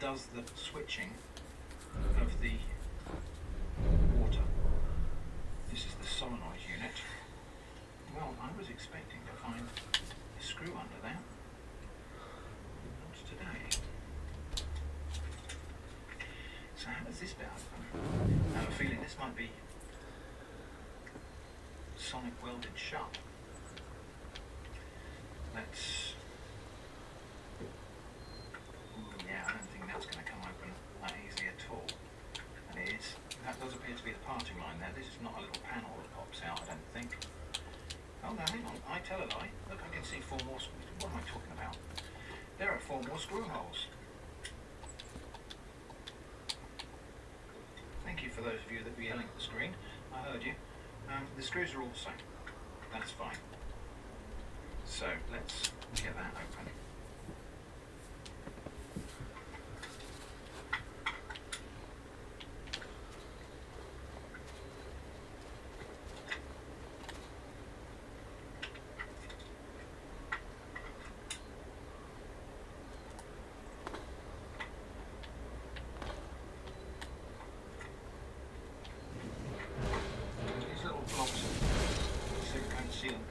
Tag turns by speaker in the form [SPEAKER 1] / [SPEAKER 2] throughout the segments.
[SPEAKER 1] does the switching of the water. This is the solenoid unit. Well, I was expecting to find a screw under there. Not today. So how does this bit open? I have a feeling this might be sonic welded shut. Let's... yeah, I don't think that's going to come open that easily at all. And it is. That does appear to be the parting line there. This is not a little panel that pops out, I don't think. Oh no, hang on. I tell a lie. Look, I can see 4 more screws. What am I talking about? There are 4 more screw holes. Thank you for those of you that were yelling at the screen. I heard you. The screws are all the same. That's fine. So let's get that open.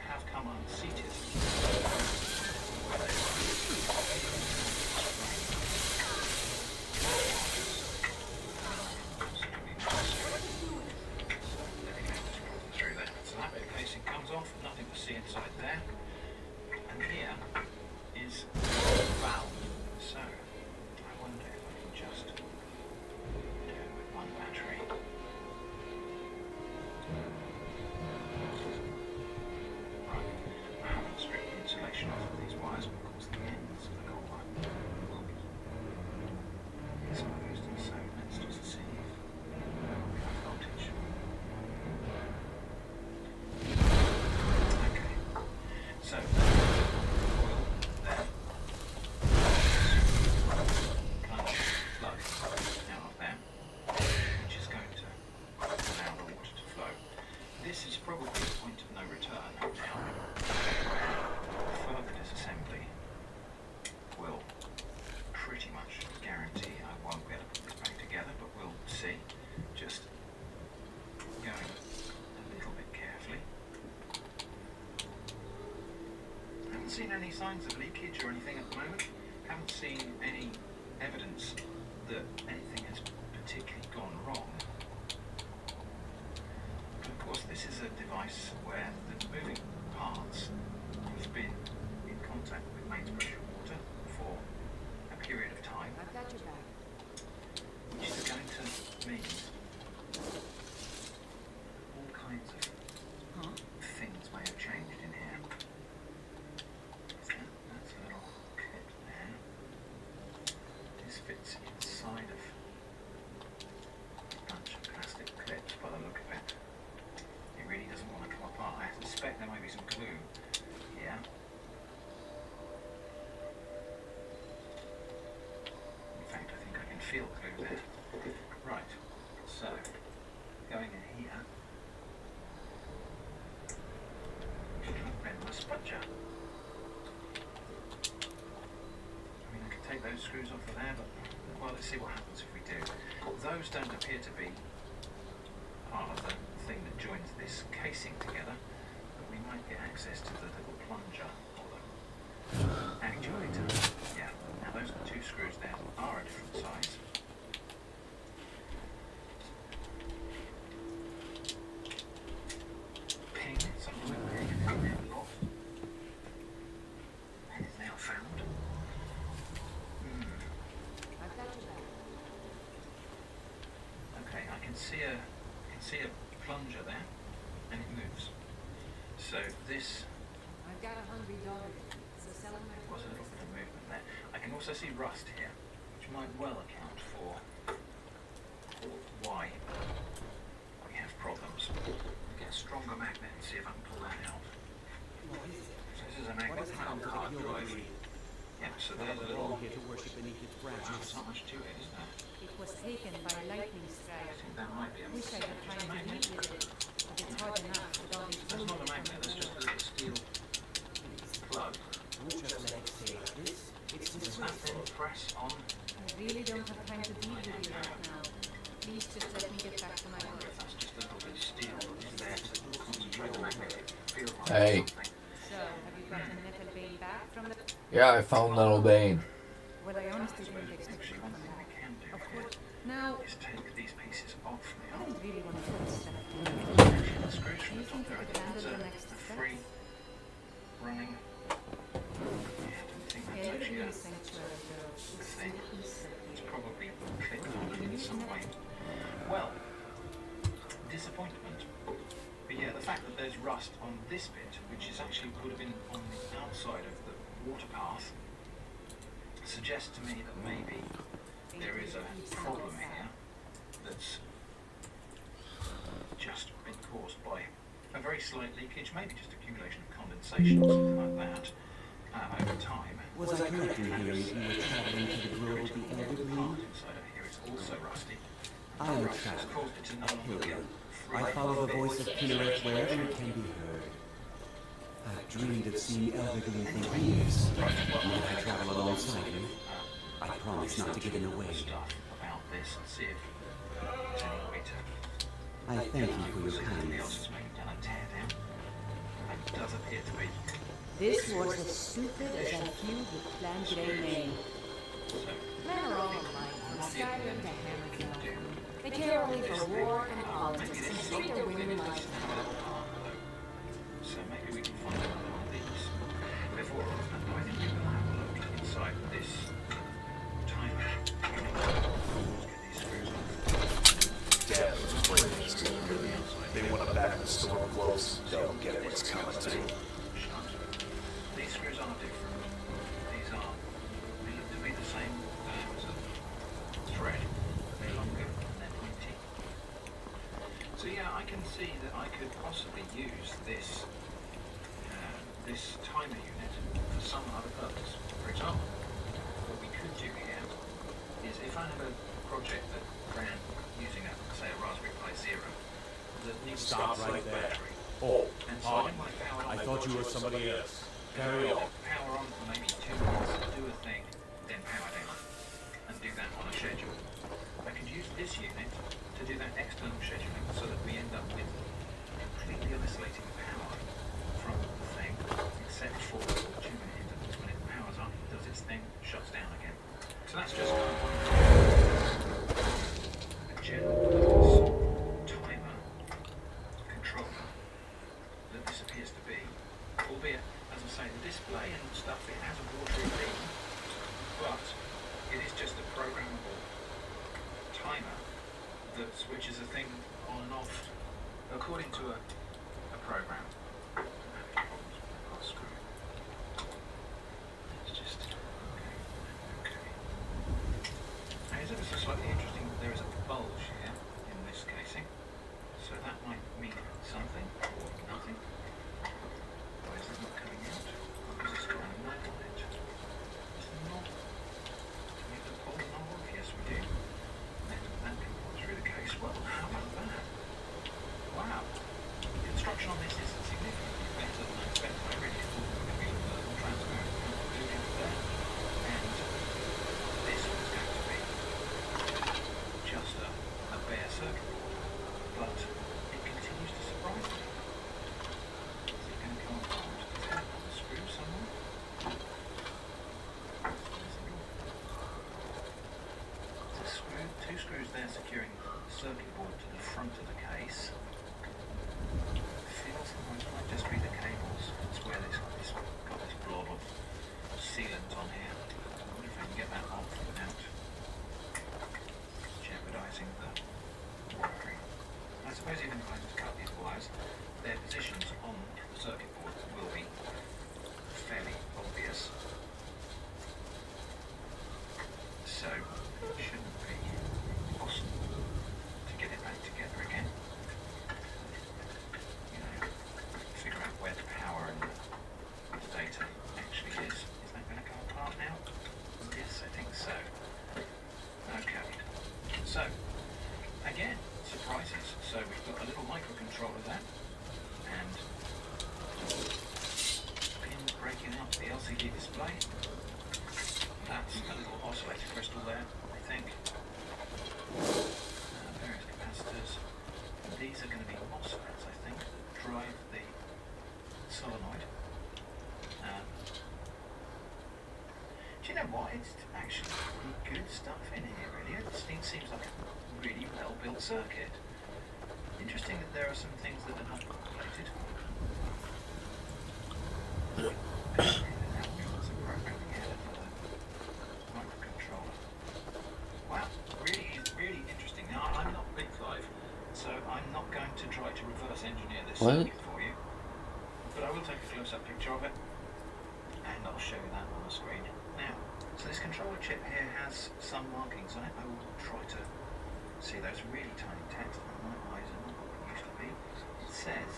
[SPEAKER 1] Have come unseated. Through there. So that bit of casing comes off, nothing to see inside there. And here is the valve. So I wonder if I can just do it with one battery. Insulation off of these wires, but of course the ends of the copper will be exposed, and so let's just see if we have voltage. Okay, so coil there, plug out of there, which is going to allow the water to flow. This is probably the point of no return now. Further disassembly will pretty much guarantee I won't be able to put this back together, but we'll see. Just going a little bit carefully. Haven't seen any signs of leakage or anything at the moment. Haven't seen any evidence that anything has particularly gone wrong. But of course this is a device where the moving parts have been in contact with mains pressure water for a period of time,
[SPEAKER 2] I've got your back.
[SPEAKER 1] which is going to mean all kinds of things may have changed in here. That's a little clip there. This fits inside of a bunch of plastic clips by the look of it. It really doesn't want to come apart. I suspect there might be some glue here. In fact, I think I can feel the glue there. Right, so going in here, we should bend the sponger. I mean, I could take those screws off of there, but well, let's see what happens if we do. Those don't appear to be part of the thing that joins this casing together, but we might get access to the little plunger or the actuator. Yeah, now those 2 screws there are a different size. Ping, something like that. Pin is now found.
[SPEAKER 2] I've got your back.
[SPEAKER 1] Okay, I can see a plunger there, and it moves. So this
[SPEAKER 2] I've got a hungry dog. So sell him my
[SPEAKER 1] was a little bit of movement there. I can also see rust here, which might well account for why we have problems. I'll get a stronger magnet and see if I can pull that out. So this is a magnet from a hard drive. Yeah, so there's a little...
[SPEAKER 3] here to worship beneath its
[SPEAKER 1] Wow,
[SPEAKER 3] branches.
[SPEAKER 1] there's not much to it, is there?
[SPEAKER 2] It was taken by lightning
[SPEAKER 1] I
[SPEAKER 2] strike.
[SPEAKER 1] think that might be a
[SPEAKER 2] Wish I had time to meet with it, but it's hard enough with all these
[SPEAKER 1] That's not a magnet, that's just a little steel plug.
[SPEAKER 3] Muchas legs say this. It's
[SPEAKER 1] Does that then press on
[SPEAKER 2] really don't have time to deal with you right now. Please just let me get back to my work.
[SPEAKER 1] That's just a little bit of steel in there to control the magnet. Feel like
[SPEAKER 3] Hey.
[SPEAKER 1] something.
[SPEAKER 2] So, have you gotten Metal Bane back from the...
[SPEAKER 3] Yeah, I found Little Bane.
[SPEAKER 2] Well, I honestly didn't expect
[SPEAKER 1] Actually,
[SPEAKER 2] you
[SPEAKER 1] one
[SPEAKER 2] from
[SPEAKER 1] thing we
[SPEAKER 2] that.
[SPEAKER 1] can do
[SPEAKER 2] Of
[SPEAKER 1] here
[SPEAKER 2] course. Now,
[SPEAKER 1] is take these pieces off
[SPEAKER 2] I
[SPEAKER 1] now.
[SPEAKER 2] don't really want to put stuff in.
[SPEAKER 1] Actually, the screws
[SPEAKER 2] Do
[SPEAKER 1] from
[SPEAKER 2] you
[SPEAKER 1] the top
[SPEAKER 2] think you
[SPEAKER 1] there, I
[SPEAKER 2] could
[SPEAKER 1] think
[SPEAKER 2] handle
[SPEAKER 1] that's
[SPEAKER 2] the next
[SPEAKER 1] a
[SPEAKER 2] steps?
[SPEAKER 1] free running. Yeah, I don't think
[SPEAKER 2] Yeah,
[SPEAKER 1] that's
[SPEAKER 2] you're
[SPEAKER 1] actually
[SPEAKER 2] really
[SPEAKER 1] a
[SPEAKER 2] sanctuary girl. It's
[SPEAKER 1] thing.
[SPEAKER 2] piece of
[SPEAKER 1] It's
[SPEAKER 2] you.
[SPEAKER 1] probably clipped on in some way. Well, disappointment. But yeah, the fact that there's rust on this bit, which is actually would have been on the outside of the water path, suggests to me that maybe there is a problem here that's just been caused by a very slight leakage, maybe just accumulation of condensation or something like that over time.
[SPEAKER 4] Was I correct in hearing you were traveling to the Grove of the
[SPEAKER 1] The
[SPEAKER 4] Elderly?
[SPEAKER 1] part inside of here is also rusty.
[SPEAKER 4] I'm a
[SPEAKER 1] Rust has
[SPEAKER 4] traveler.
[SPEAKER 1] caused it to no longer be a free
[SPEAKER 4] I follow the voice of Kinneret wherever it can be heard. I've dreamed of seeing Elderly for years. May I travel alongside you? I promise not to get in the way.
[SPEAKER 1] stuff about this and see if there's any way to
[SPEAKER 4] I thank you for your
[SPEAKER 1] see if somebody else
[SPEAKER 4] kindness.
[SPEAKER 1] has maybe done a tear down. It does appear to be.
[SPEAKER 5] This was as stupid as a feud with Clan Grey May.
[SPEAKER 1] So
[SPEAKER 5] Men are all alike, from Skyrim to Hammerfell. They care only for war and politics and treat their women like...
[SPEAKER 1] So maybe we can find out one of these before I think we will have a look inside this timer. Let's get these screws off.
[SPEAKER 6] Dad was crazy. They want to back the store close. They'll get what's coming to them.
[SPEAKER 1] Shut. These screws are different. These are, they look to be the same as a thread, but they're longer and they're pointy. So yeah, I can see that I could possibly use this this timer unit for some other purpose. For example, what we could do here is if I have a project that ran using a, say, a Raspberry Pi Zero that needs
[SPEAKER 6] Stop
[SPEAKER 1] some
[SPEAKER 6] right there.
[SPEAKER 1] battery,
[SPEAKER 6] Oh,
[SPEAKER 1] and so I didn't want to power on.
[SPEAKER 6] I thought you were somebody else. Carry on.
[SPEAKER 1] Power on for maybe 2 minutes, do a thing, then power down, and do that on a schedule. I could use this unit to do that external scheduling so that we end up with completely isolating power from the thing, except for 2 minute intervals. When it powers up, it does its thing, shuts down again. So that's just kind of a general purpose timer controller that this appears to be, albeit, as I say, the display and stuff, it has a watery beam, but it is just a programmable timer that switches a thing on and off according to a program. It's just, okay. Now, it's ever so slightly interesting that there is a bulge here in this casing, so that might mean something or nothing. Why is it not coming out? Because it's got a knob on it. Is the knob? Do we have to pull the knob off? Yes, we do. And that can pull through the case. Well, how about that? Wow. The construction on this is significantly better than I expected. I really thought it would be a transparent building there. And this was going to be just a bare circuit board. But it continues to surprise me. Is it going to come apart? Is there a screw somewhere? There's a screw, 2 screws there securing the circuit board to the front of the case. Feels like it might just be the cables. It's where this got this blob of sealant on here. I wonder if I can get that off without jeopardising the wiring. I suppose even if I just cut these wires, their positions on the circuit board will be fairly obvious. So it shouldn't be possible to get it back together again. You know, figure out where the power and the data actually is. Is that going to come apart now? Yes, I think so. Okay. So, again, surprises. So we've got a little microcontroller there, and pin breaking up the LCD display. That's a little oscillator crystal there. actually pretty good stuff in here, really. It seems like a really well-built circuit. Interesting that there are some things that are not populated. Some programming here for the microcontroller. Wow, really interesting. Now, I'm not Big Five, so I'm not going to try to reverse engineer this
[SPEAKER 3] What?
[SPEAKER 1] circuit for you. But I will take a close-up picture of it, and I'll show you that on the screen. Now, so this controller chip here has some markings on it. I will try to see those really tiny text, and my eyes are not what they used to be. It says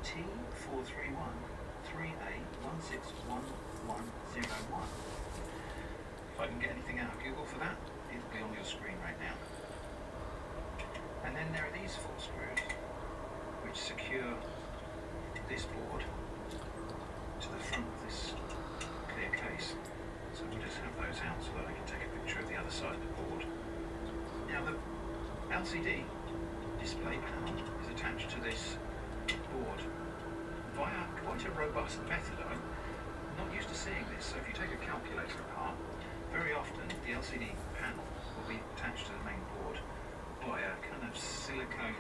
[SPEAKER 1] T431-3A161101. If I can get anything out of Google for that, it'll be on your screen right now. And then there are these 4 screws which secure this board to the front of this clear case. So we'll just have those out so that I can take a picture of the other side of the board. Now the LCD display panel is attached to this board via quite a robust method. I'm not used to seeing this, so if you take a calculator apart, very often the LCD panel will be attached to the main board by a kind of silicone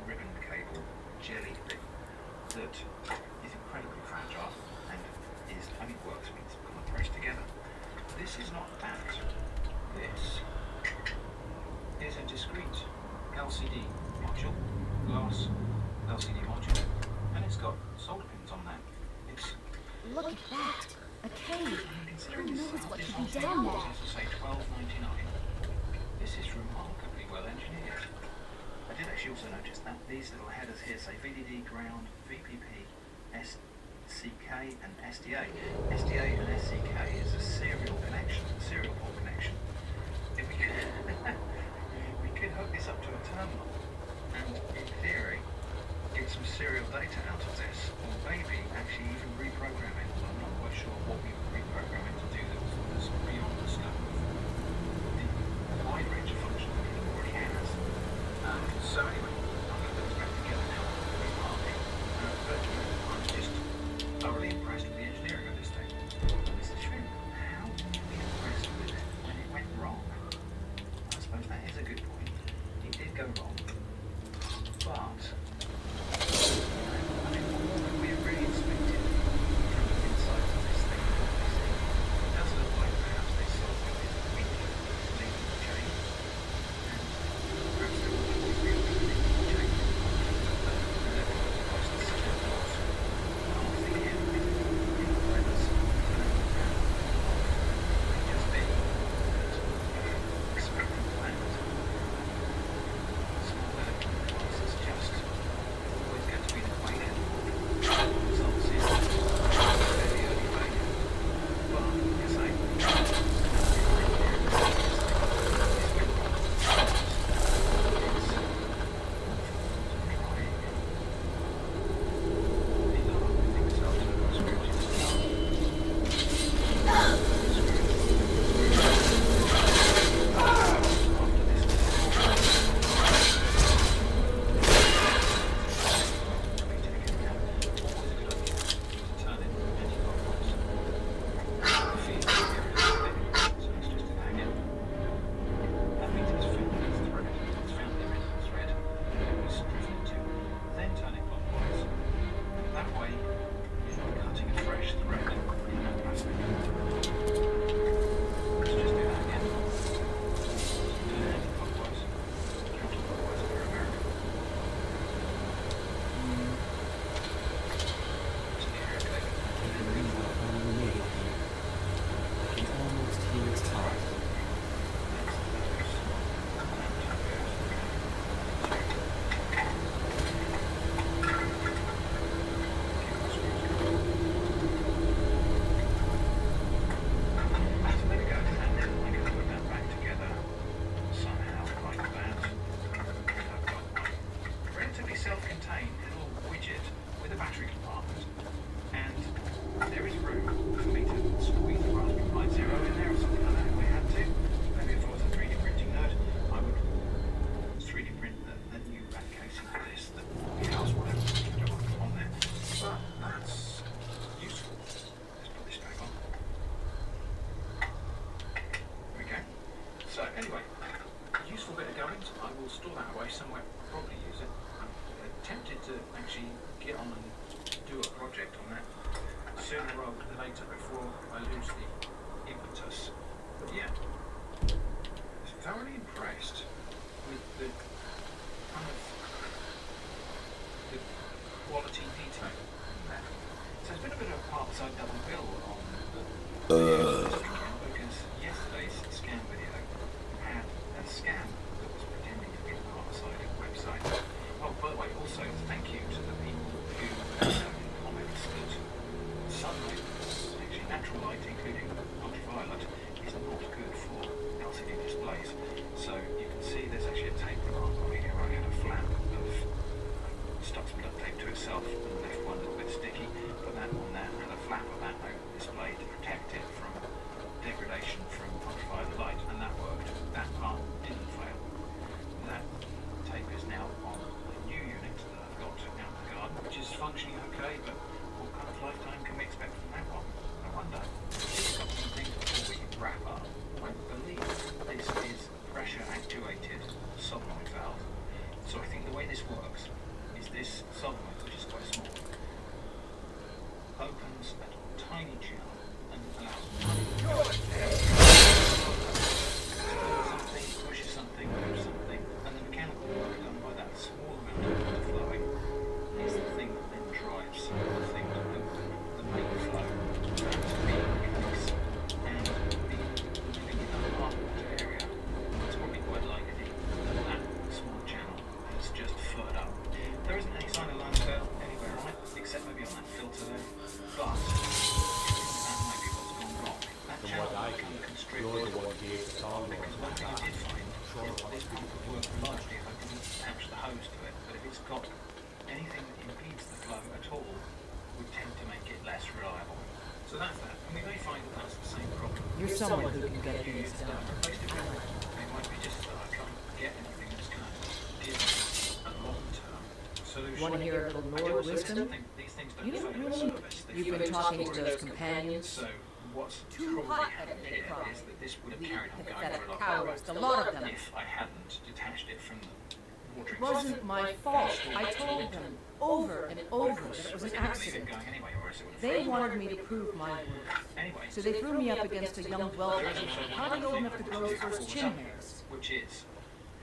[SPEAKER 1] ribbon cable jelly thing that is incredibly fragile and only works when it's kind of pressed together. This is not that. This is a discrete LCD module, glass LCD module, and it's got solder pins on there. It's
[SPEAKER 5] Look at that! A cave!
[SPEAKER 1] considering
[SPEAKER 5] Who
[SPEAKER 1] this
[SPEAKER 5] knows what
[SPEAKER 1] this
[SPEAKER 5] could be
[SPEAKER 1] one
[SPEAKER 5] down
[SPEAKER 1] was,
[SPEAKER 5] there?
[SPEAKER 1] as I say, $12.99. This is remarkably well engineered. I did actually also notice that these little headers here say VDD, ground, VPP, SCK and SDA. SDA and SCK is a serial connection, a serial port connection. If we could, we could hook this up to a terminal and, in theory, get some serial data out of this, or maybe actually even reprogram it. I'm not quite sure what we would reprogram it to do that was beyond the scope of the wide range of functions that it already has. So anyway, I'm going to put this back together now. But I'm just thoroughly impressed with the engineering of this thing. And this is true. How can we impress store that away somewhere, probably use it. I'm tempted to actually get on and do a project on that sooner rather than later before I lose the impetus. But yeah, thoroughly impressed with the kind of the quality detail in that. So it's been a bit of a part-side double bill on the video this weekend, because yesterday's scam video had a scam that was pretending to be a part-side website. Oh, by the way, also thank you to the people who comments that sunlight, actually natural light, including ultraviolet, is not good for LCD displays. So you can see there's actually a tape remark on here where I had a flap of stuck some duct tape to itself and left one a little bit sticky. Put that on there and had a flap of that over the display to protect it from degradation from ultraviolet light, and that worked. That part didn't fail. That tape is now on a new unit that I've got out in the garden, which is functioning okay, but what kind of lifetime can we expect from that one? I wonder. Just got some things before we wrap up. I believe this is pressure actuated solenoid valve. So I think the way this works is this solenoid, which is quite small, opens a tiny channel and allows something, pushes something, moves something, and the mechanical work done by that small amount of water flowing is the thing that then drives the thing to open the main flow to be in place. And living in a hard water area, it's probably quite likely that that small channel has just flowed up. There isn't any sign of limescale anywhere on it, except maybe on that filter there, but that might be what's gone wrong. That channel will become constricted, because one thing I did find is that this pump would work largely if I didn't attach the hose to it, but if it's got anything that impedes the flow at all, would tend to make it less reliable. So that's that, and we may find that that's the same problem.
[SPEAKER 5] You're someone who can get things done.
[SPEAKER 1] It might be just that I can't get anything that's going to give me a long-term solution.
[SPEAKER 5] Want to hear a little
[SPEAKER 1] I do
[SPEAKER 5] more
[SPEAKER 1] also
[SPEAKER 5] wisdom?
[SPEAKER 1] think these things don't
[SPEAKER 5] You don't
[SPEAKER 1] fail
[SPEAKER 5] really.
[SPEAKER 1] service. They
[SPEAKER 5] You've
[SPEAKER 1] fail
[SPEAKER 5] been talking to
[SPEAKER 1] storage.
[SPEAKER 5] those companions.
[SPEAKER 1] So what's
[SPEAKER 5] Too
[SPEAKER 1] probably
[SPEAKER 5] hot,
[SPEAKER 1] happened
[SPEAKER 5] they
[SPEAKER 1] here
[SPEAKER 5] cry.
[SPEAKER 1] is that this would have
[SPEAKER 5] The
[SPEAKER 1] carried on going
[SPEAKER 5] pathetic
[SPEAKER 1] for a lot
[SPEAKER 5] cowards,
[SPEAKER 1] longer
[SPEAKER 5] a lot of them.
[SPEAKER 1] if I hadn't detached it from the watering
[SPEAKER 5] It wasn't
[SPEAKER 1] system.
[SPEAKER 5] my fault. I told them over and over that it was an accident.
[SPEAKER 1] Going anyway, or else it would have
[SPEAKER 5] They
[SPEAKER 1] frozen.
[SPEAKER 5] wanted me to prove my worth.
[SPEAKER 1] Anyway,
[SPEAKER 5] So they threw me up against a young welder, hardly old enough to grow his first chin hairs.
[SPEAKER 1] which is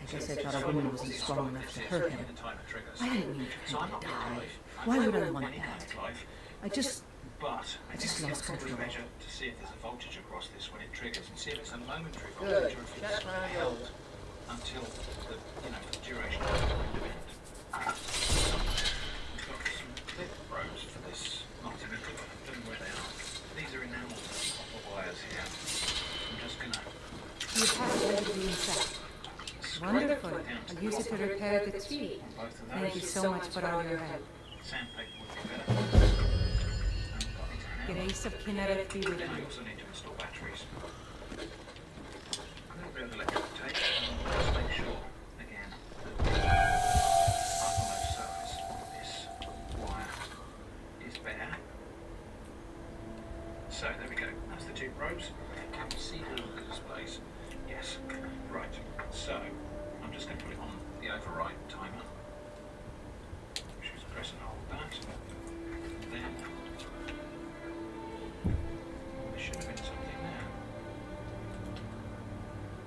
[SPEAKER 5] I guess I thought a woman wasn't strong enough to hurt him.
[SPEAKER 1] the time it triggers.
[SPEAKER 5] I didn't mean
[SPEAKER 1] So
[SPEAKER 5] for
[SPEAKER 1] I'm
[SPEAKER 5] him to
[SPEAKER 1] not
[SPEAKER 5] die.
[SPEAKER 1] life.
[SPEAKER 5] Why would I want
[SPEAKER 1] Any
[SPEAKER 5] that?
[SPEAKER 1] kind of life,
[SPEAKER 5] I just
[SPEAKER 1] but I
[SPEAKER 5] just
[SPEAKER 1] think
[SPEAKER 5] lost
[SPEAKER 1] it's probably
[SPEAKER 5] control.
[SPEAKER 1] measure to see if there's a voltage across this when it triggers, and see if it's a momentary voltage or if it's held until the the duration of the event. We've got some clip probes for this multimeter, but I don't know where they are. These are enameled copper wires here. I'm just gonna
[SPEAKER 5] you have to be inside. Wonderful. I'll use it to repair the tree.
[SPEAKER 1] on both of those.
[SPEAKER 5] Thank you so much for all your help.
[SPEAKER 1] Sandpaper would be better. And got into now.
[SPEAKER 5] Grace of Kinneret be with
[SPEAKER 1] Then I
[SPEAKER 5] you.
[SPEAKER 1] also need to install batteries. A little bit of electric tape. Just make sure, again, that the uppermost surface of this wire is bare. So there we go. That's the two probes. Can we see all of the displays? Yes. Right. So I'm just going to put it on the override timer. Just press and hold that. Then there should have been something there.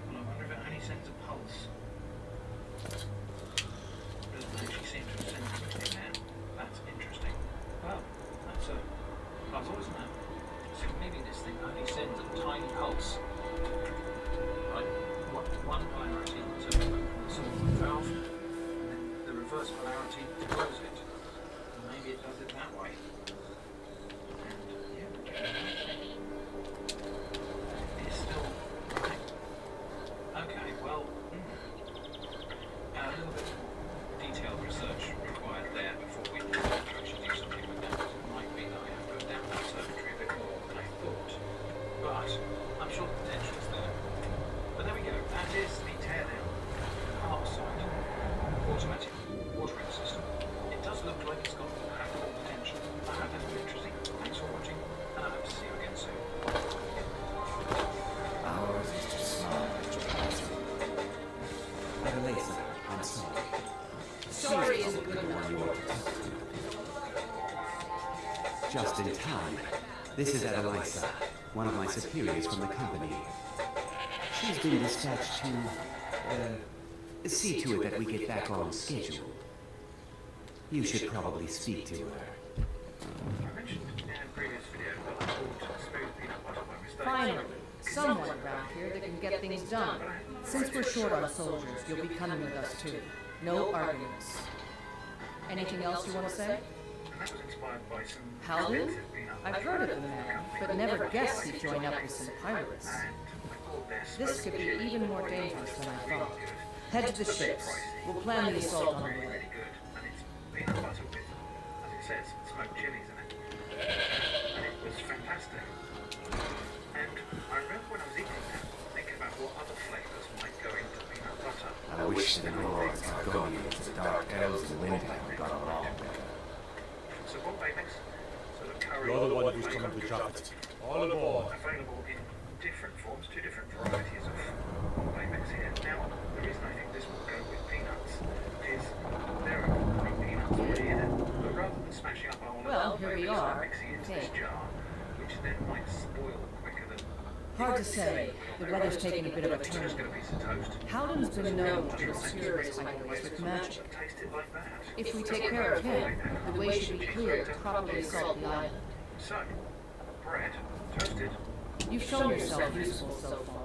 [SPEAKER 1] Well, I wonder if it only sends a pulse. Doesn't actually seem to have sent anything there. That's interesting. Well, that's a puzzle, isn't it? So maybe this thing only sends a tiny pulse. Right, one polarity to open the solenoid valve, and then the reverse polarity to close it. And maybe it does it that way. And yeah, it's still right. Okay, well, a little bit more detailed research required there before we can actually do something with that. It might be that I have to go down that circuitry a bit more than I thought, but I'm sure the potential is there. But there we go. That is the teardown outside automatic watering system. It does look like it's got hackable potential. I hope that's been interesting. Thanks for watching, and I hope to see you again soon.
[SPEAKER 4] Ours is too small, Mr. Marcy. Better later, I I'm sorry.
[SPEAKER 5] Sorry isn't good enough.
[SPEAKER 4] You are protected. Just in time. This is Adelisa, one of my superiors from the company. She's been dispatched to, see to it that we get back on schedule. You should probably speak to her.
[SPEAKER 1] I mentioned in a previous video that I bought smooth peanut butter by mistake.
[SPEAKER 5] Finally, someone around here that can get things done. Since we're short on soldiers, you'll be coming with us too. No arguments. Anything else you want to say?
[SPEAKER 1] And that was inspired by some
[SPEAKER 5] Howden?
[SPEAKER 1] expensive peanut
[SPEAKER 5] I've
[SPEAKER 1] butter
[SPEAKER 5] heard of the man, but never guessed he'd join up with some pirates.
[SPEAKER 1] and I bought their
[SPEAKER 5] This could be even more dangerous than I thought. Head to the ships. We'll plan the assault on the
[SPEAKER 1] really,
[SPEAKER 5] way.
[SPEAKER 1] really good. And it's peanut butter with, as it says, smoked chilies in it. And it was fantastic. And I remember when I was eating that, thinking about what other flavours might go into peanut butter.
[SPEAKER 7] I wish the Lords Argonians, the Dark Elves, and Windhelm got along better.
[SPEAKER 1] So Bombay mix, sort of curry.
[SPEAKER 8] You're the one who's coming to chocolate. All aboard.
[SPEAKER 1] Available in different forms, 2 different varieties of Bombay mix here. Now, the reason I think this will go with peanuts is there are no peanuts already in it. But rather than smashing up a whole
[SPEAKER 5] Well,
[SPEAKER 1] lot of
[SPEAKER 5] here we
[SPEAKER 1] Bombay mix, I'm
[SPEAKER 5] are.
[SPEAKER 1] mixing it into this
[SPEAKER 5] Okay.
[SPEAKER 1] jar, which then might spoil quicker than...
[SPEAKER 5] Hard to say. The weather's taking a bit of a
[SPEAKER 1] It's
[SPEAKER 5] turn.
[SPEAKER 1] just going to be some toast.
[SPEAKER 5] Howden's been known to obscure his highways with magic.
[SPEAKER 1] Taste it like that.
[SPEAKER 5] If we take care of him, the way should be clear to properly assault the island.
[SPEAKER 1] So, bread, toasted.
[SPEAKER 5] You've shown yourself useful so far.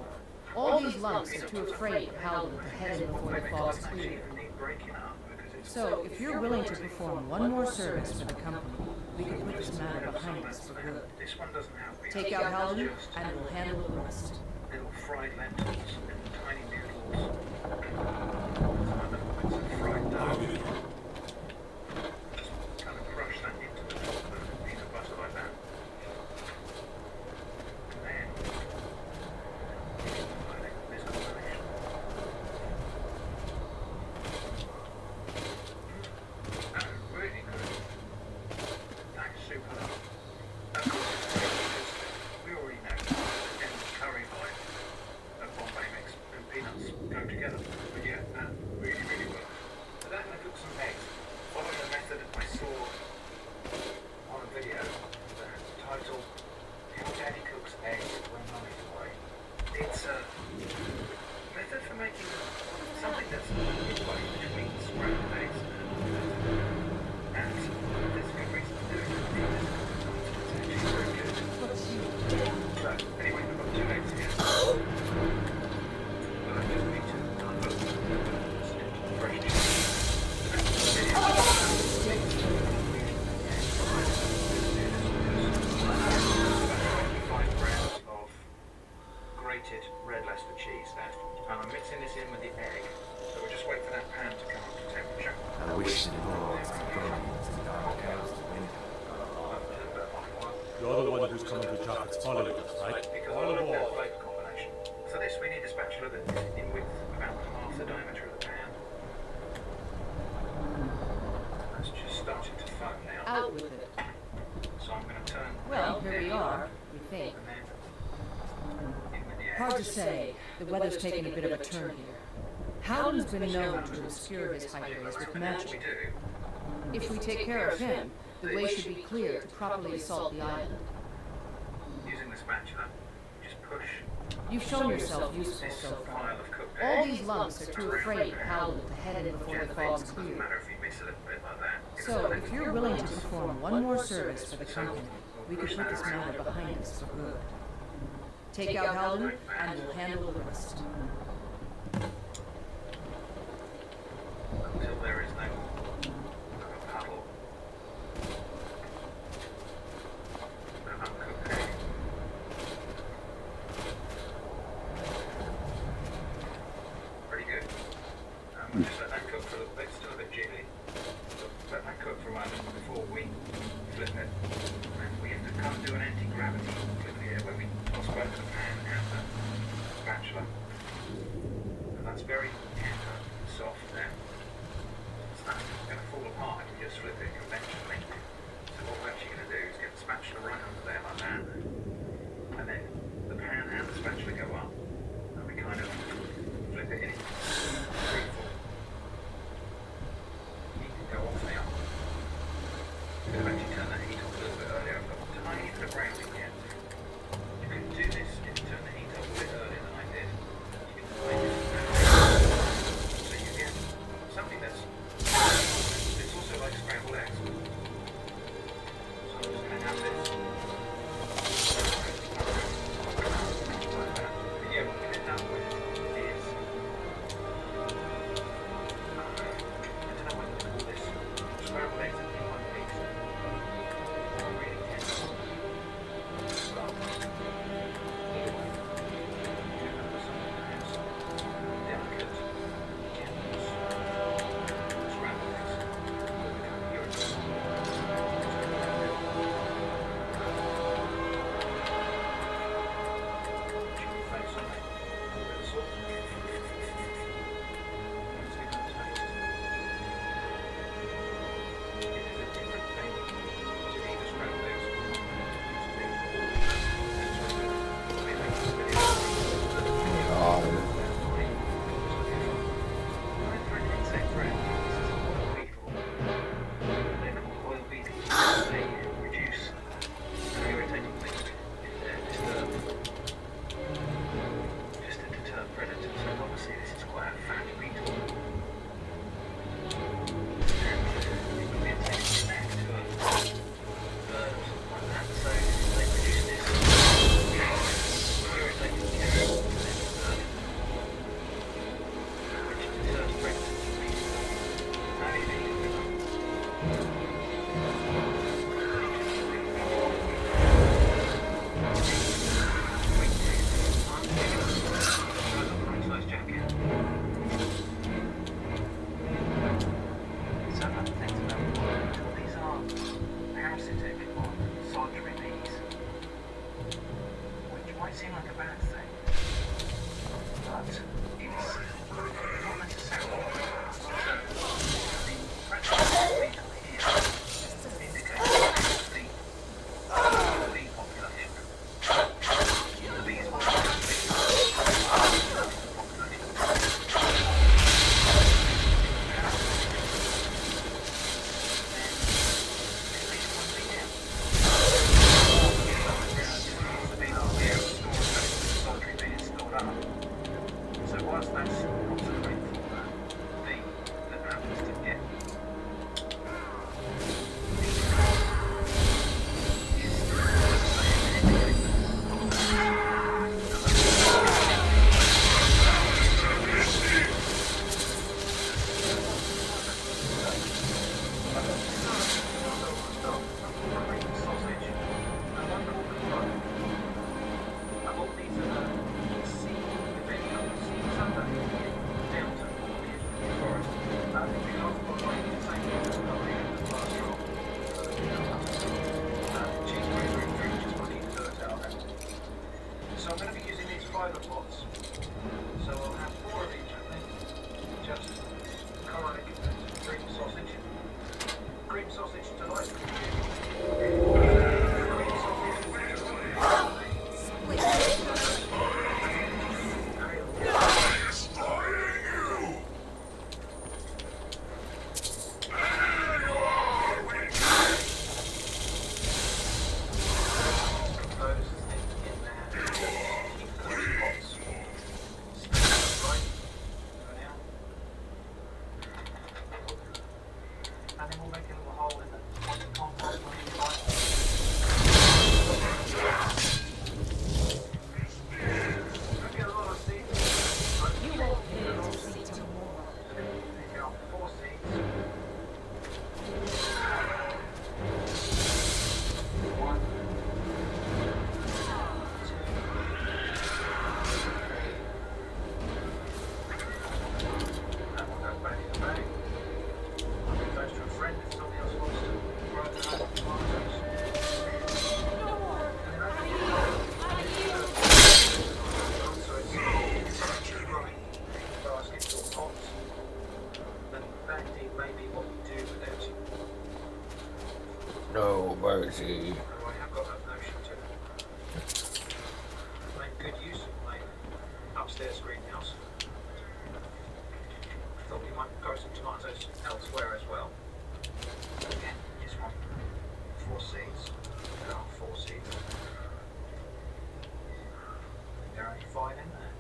[SPEAKER 5] All these lumps are too afraid of Howden to head in before the fog's clear. So, if you're willing to perform one more service for the company, we can put this matter behind us for good.
[SPEAKER 1] This one doesn't have peanuts.
[SPEAKER 5] Take out Howden,
[SPEAKER 1] Just
[SPEAKER 5] and we'll handle the rest.
[SPEAKER 1] little fried lentils and tiny noodles. Some other bits of fried dough. Just kind of crush that into the top of the peanut butter like that. And then, I think this combination. That is really good. That's super. Of course, it's great because we already know that in the curry vibe of Bombay mix and peanuts go together. But yeah, that really, really works. So then I'm going to cook some eggs, following the method I saw on a video titled How Daddy Cooks Eggs When Mummy's Away. It's a method for making something that's midway between scrambled eggs and there's a good reason to do it. It's actually very good. So, anyway, I've got 2 eggs here. But I just need to put fresh Five grams of grated red Leicester cheese there. And I'm mixing this in with the egg. So we'll just wait for that pan to come up to temperature.
[SPEAKER 7] I wish the Lords Argonians, the Dark Elves, and Windhelm got along better.
[SPEAKER 8] You're the one who's coming to chocolate. Follow us, right?
[SPEAKER 1] Because
[SPEAKER 8] All
[SPEAKER 1] I like that
[SPEAKER 8] aboard.
[SPEAKER 1] flavour combination. For this we need a spatula that's in width about half the diameter of the pan. That's just starting to foam now.
[SPEAKER 5] Out with it.
[SPEAKER 1] So I'm going to turn
[SPEAKER 5] Well, here we are, we think.
[SPEAKER 1] and then in with the eggs.
[SPEAKER 5] Hard to say. The weather's taking a bit of a turn here. Howden's been known to obscure his highways with
[SPEAKER 1] We
[SPEAKER 5] magic.
[SPEAKER 1] do.
[SPEAKER 5] If we take care of him, the way should be clear to properly assault the island.
[SPEAKER 1] Using the spatula, just push
[SPEAKER 5] You've shown yourself useful
[SPEAKER 1] this
[SPEAKER 5] so
[SPEAKER 1] pile
[SPEAKER 5] far.
[SPEAKER 1] of cooked
[SPEAKER 5] All
[SPEAKER 1] eggs.
[SPEAKER 5] these lumps are too afraid of Howden to head in before the
[SPEAKER 1] Gently,
[SPEAKER 5] fog's
[SPEAKER 1] doesn't
[SPEAKER 5] clear.
[SPEAKER 1] matter if you miss a little bit like that.
[SPEAKER 5] So, if you're willing to perform one more service for the company, we can put this matter behind us for good. Take out Howden, and we'll handle the rest.
[SPEAKER 1] Until there is no puddle. An uncooked egg. Pretty good. We'll just let that cook for a little bit, still a bit jiggly. So let that cook for a moment before we flip it. And we have to come do an anti-gravity flip here where we toss both the pan and the spatula. And that's very tender and soft now. It's not going to fall apart if you just flip it conventionally. So what we're actually going to do is get the spatula right under there like that. And then the pan and the spatula go up. And we kind of flip it in. 3, 4.
[SPEAKER 3] God. No mercy.
[SPEAKER 1] I have got that notion to make good use of my upstairs greenhouse. Thought we might grow some tomatoes elsewhere as well. Again, this one, 4 seeds. There are 4 seeds. There are only 5 in there.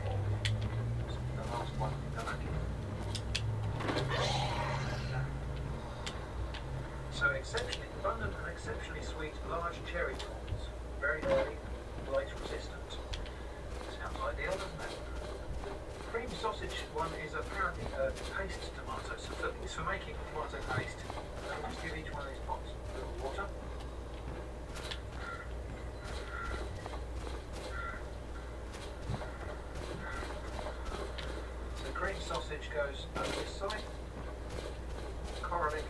[SPEAKER 1] 4. The last one, no matter. So exceptionally abundant and exceptionally sweet large cherry toms, very early, blight resistant. Sounds ideal, doesn't it? The cream sausage one is apparently a paste tomato, so it's for making tomato paste. Let's give each one of these pots a little water. So the cream sausage goes over this side. Coralic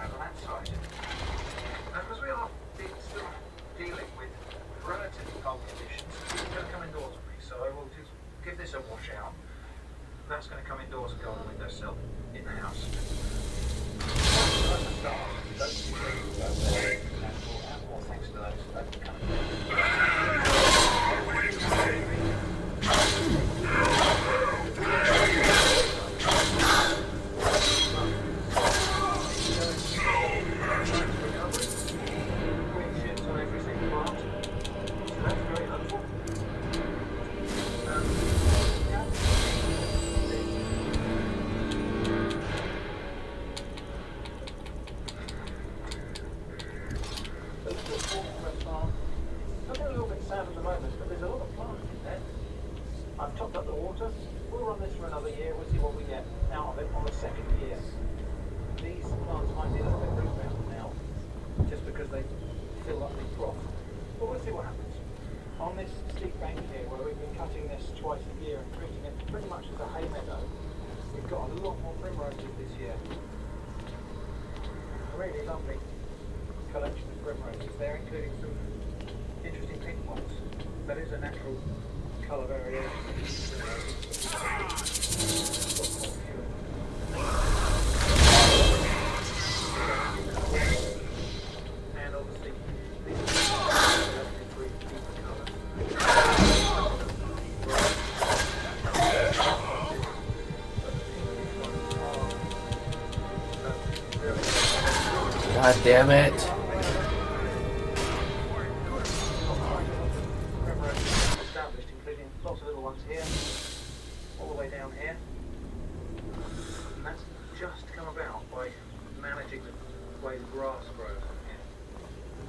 [SPEAKER 1] over that side. Now, because we are still dealing with relatively cold conditions, it's going to come indoors with me, so I will just give this a wash out. That's going to come indoors and go on the windowsill in the house. Thanks sad at the moment, but there's a lot of plants in there. I've topped up the water. We'll run this for another year. We'll see what we get out of it on the second year. These plants might be a little bit root bound now, just because they fill up the broth. But we'll see what happens. On this steep bank here, where we've been cutting this twice a year and treating it pretty much as a hay meadow, we've got a lot more primroses this year. A really lovely collection of primroses there, including some interesting pink ones. That is a natural colour variation. And obviously, these are deeper colours.
[SPEAKER 3] God damn it.
[SPEAKER 1] Established, including lots of little ones here, all the way down here. And that's just come about by managing the way the grass grows on here.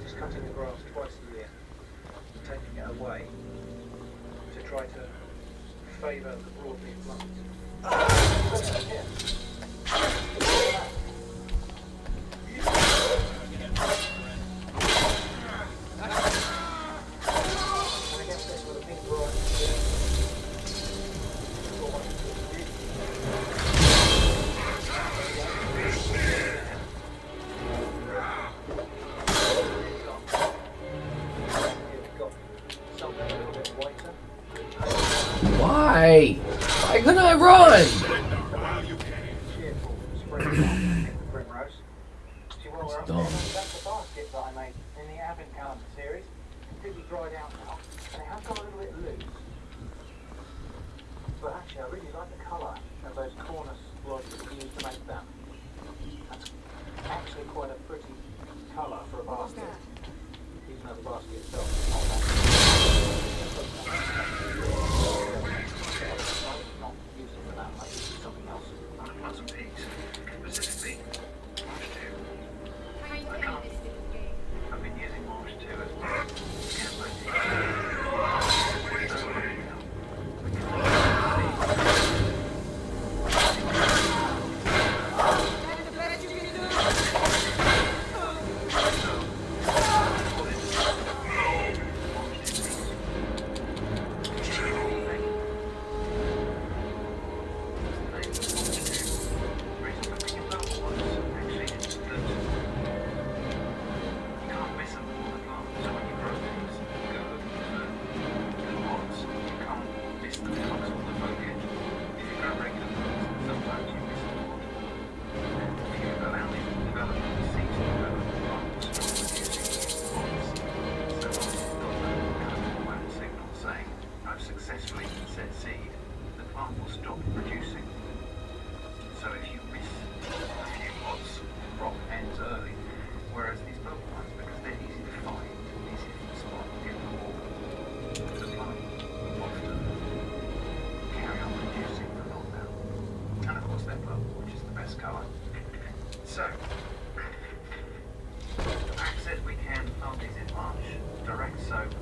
[SPEAKER 1] Just cutting the grass twice a year and taking it away to try to favour the broadleaf plants. Here.
[SPEAKER 3] Why? Why couldn't I run? Dumb.
[SPEAKER 1] That's the basket that I made in the Advent calendar series. Completely dried out now, and it has got a little bit loose. But actually, I really like the colour of those cornice rods that we used to make that. That's actually quite a pretty colour for a basket, even though the basket itself is not that. Not using for that, I use it for something else. I want to plant some peas, specifically marsh too. I've been using marsh too as well. Successfully set seed, the plant will stop producing. So if you miss a few pods, crop ends early. Whereas these bubble ones, because they're easy to find, easy to spot in the water, the plant will often carry on producing for longer. And of course they're purple, which is the best colour. So, Max says we can plant these in March, direct soak,